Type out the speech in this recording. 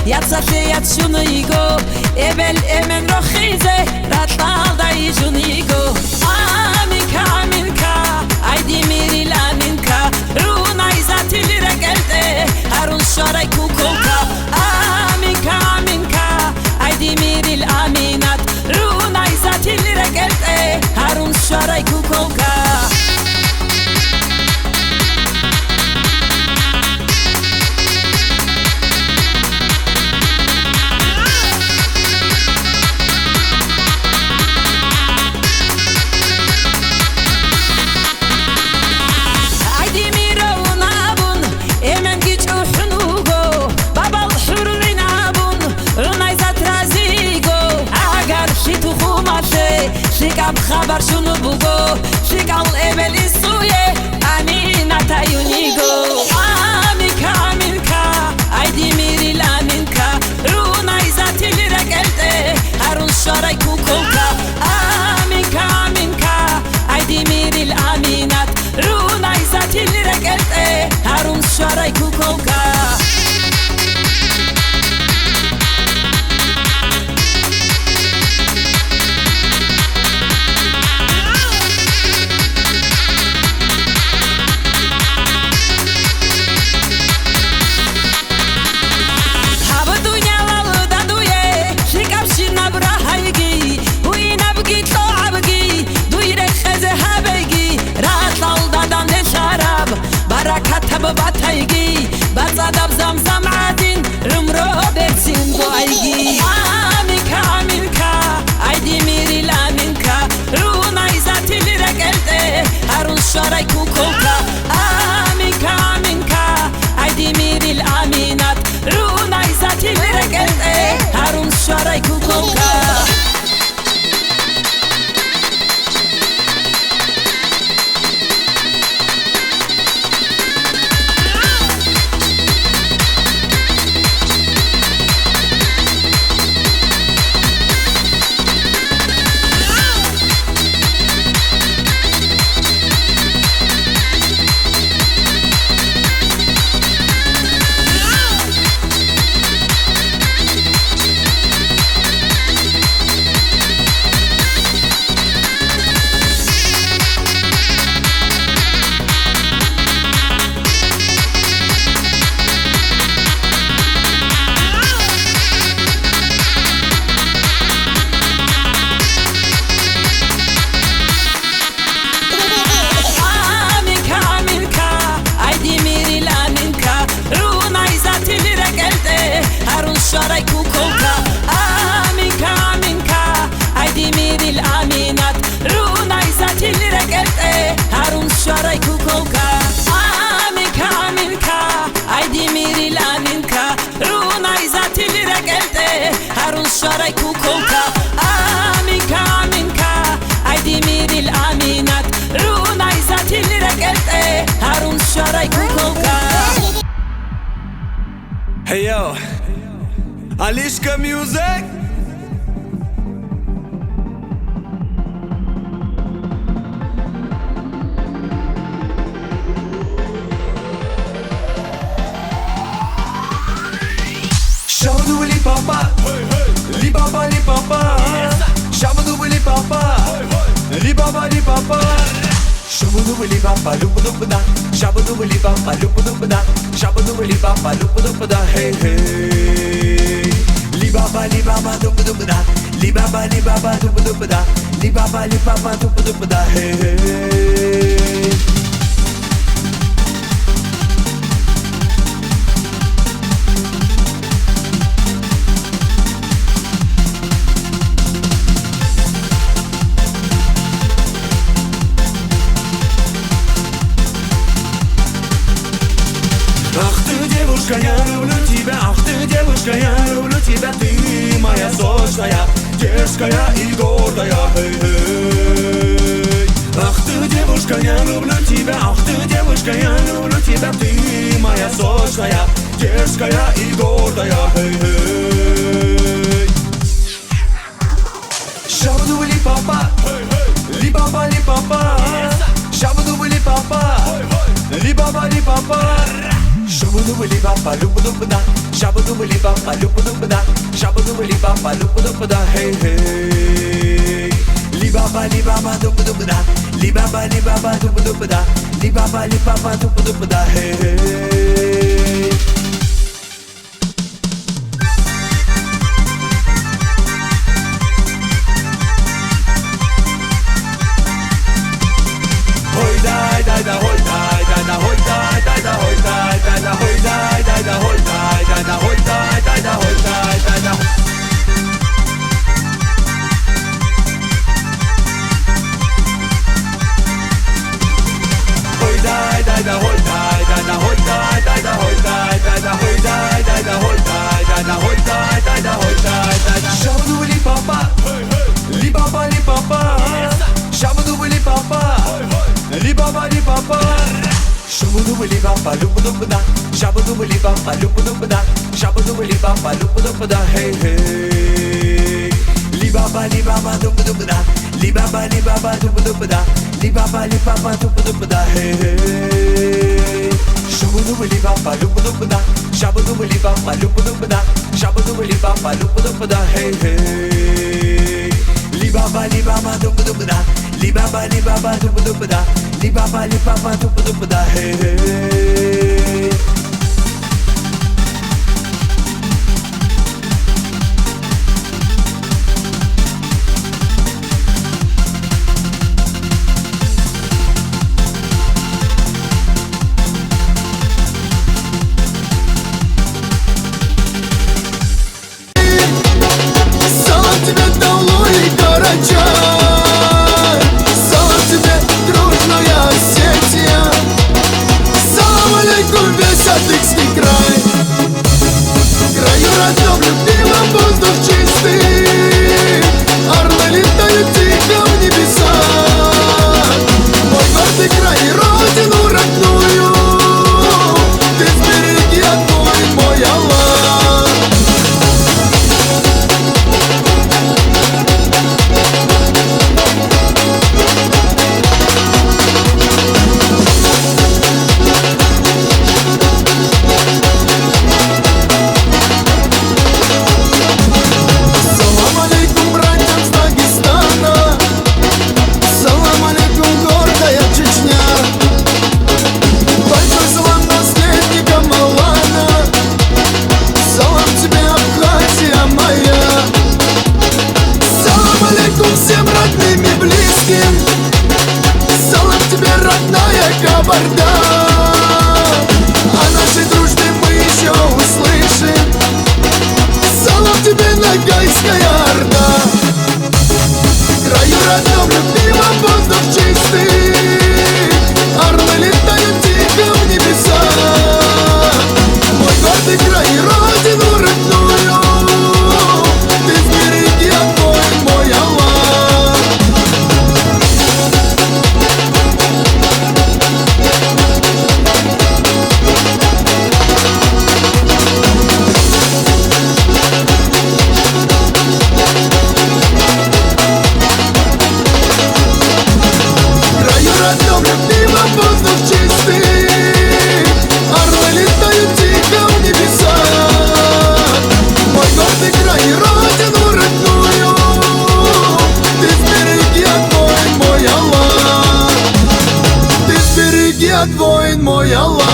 Yatsate shunigo Ebel emen rochize Ratal da yjunigo Aminka aminka Aydi miril aminka Runa izatil regelte Harun sharay kukolka Aminka aminka Aydi miril aminat Runa izatil regelte Harun sharay kukolka Shikam khabar shunu bugo Shikal ebel isuye Amina tayunigo Aminka aminka Aydi miril aminka Runa izatil regelte Harun sharay kukolka Aminka aminka Aydi miril aminat Runa izatil regelte Harun sharay kukolka Bataygi Batzadab zamzam adin Rumro bersin boaygi Aminka aminka Aydi miril aminka Runa izatil regelte Harun sharay kukolka Aminka aminka Aydi miril aminat Runa izatil regelte Harun sharay kukolka sharay kukolka Aminka aminka Aydi miril aminat Runa izatil regelte Harun sharay kukolka Aminka aminka Aydi miril aminka Runa izatil regelte Harun sharay kukolka Aminka aminka Aydi miril aminat Runa izatil regelte Harun sharay kukolka Hey yo Alishka Music Shabadoo li papa Li baba li papa Shabadoo li papa Li baba li papa Shabadoo li papa lupa lupa da Shabadoo li papa lupa lupa da Shabadoo li papa lupa lupa da Hey hey Li baba dupa dupa da Li baba dupa dupa da Li baba dupa dupa da Hey hey Ах ты, девушка, я люблю тебя. Ах ты, девушка, я люблю тебя. Ты моя сочная, дерзкая и гордая. Эй-эй. Ах ты, девушка, я люблю тебя. Ах ты, девушка, я люблю тебя. Ты моя сочная, дерзкая и гордая. Эй-эй. Шабаду ли папа, ли папа, ли папа. Шабаду ли папа, ли папа, ли папа. Shabadoo Shabba-dubba-li-ba-ba, lubba-dubba-da. Shabba-dubba-li-ba-ba, lubba-dubba-da. Shabba-dubba-li-ba-ba, lubba-dubba-da. Hey, hey. Li-ba-ba, li-ba-ba, dubba-dubba-da. Li-ba-ba, li-ba-ba, dubba-dubba-da. Li-ba-ba, li-ba-ba, dubba-dubba-da. Hey, hey. Hoy dai dai da hoy dai dai da hoy dai dai da hoy dai dai da hoy dai dai da hoy dai dai da hoy dai dai da hoy dai dai da. Hoy dai dai da hoy dai dai da hoy dai dai da hoy dai dai da hoy dai dai da hoy dai dai da hoy dai dai da hoy dai dai da. Shabba-dubba-li-ba-ba, li-ba-ba-li-ba-ba. Shabba-dubba-li-ba-ba, li-ba-ba-li-ba-ba. Shabba-dubba-li-ba-ba, lubba-dubba-da. Shabba-dubba-li-ba-ba, lubba-dubba-da. Shabba-dubba-li-ba-ba, lubba-dubba-da. Hey, hey. Li-ba-ba, li-ba-ba, dubba-dubba-da. Li-ba-ba, li-ba-ba, dubba-dubba-da. Li-ba-ba, li-ba-ba, dubba-dubba-da. Hey, hey. Shabba-dubba-li-ba-ba, lubba-dubba-da. Shabba-dubba-li-ba-ba, lubba-dubba-da. Shabba-dubba-li-ba-ba, lubba-dubba-da. Hey, hey. Li-ba-ba, li-ba-ba, dubba-dubba-da. Li-ba-ba, li-ba-ba, dubba-dubba-da. Li-ba-ba, li-ba-ba, dubba-dubba-da. Hey, hey. Салам тебе, долой, Карачай. Салам тебе, дружная Осетия. Салам алейкум, весь Адыгский край. Краю родном, любимом, воздух чистый. Орлы летают тихо в небеса. Мой гордый край и родину родную ты сбереги, огонь мой Аллах. Салам алейкум братьям с Дагестана. Салам алейкум, гордая Чечня. Большой салам наследникам Алана. Салам тебе, Абхазия моя. Салам алейкум всем родным и близким. Салам тебе, родная Кабарда. О нашей дружбе мы еще услышим. Салам тебе, Ногайская Орда. Краю родном, любимом, воздух чистый. Орлы летают тихо в небеса. Мой гордый край и родину родную ты сбереги, огонь мой Аллах. Краю родном, любимом, воздух чистый. Орлы летают тихо в небеса. Мой гордый край и родину родную ты сбереги, огонь мой Аллах. Ты сбереги, огонь мой Аллах.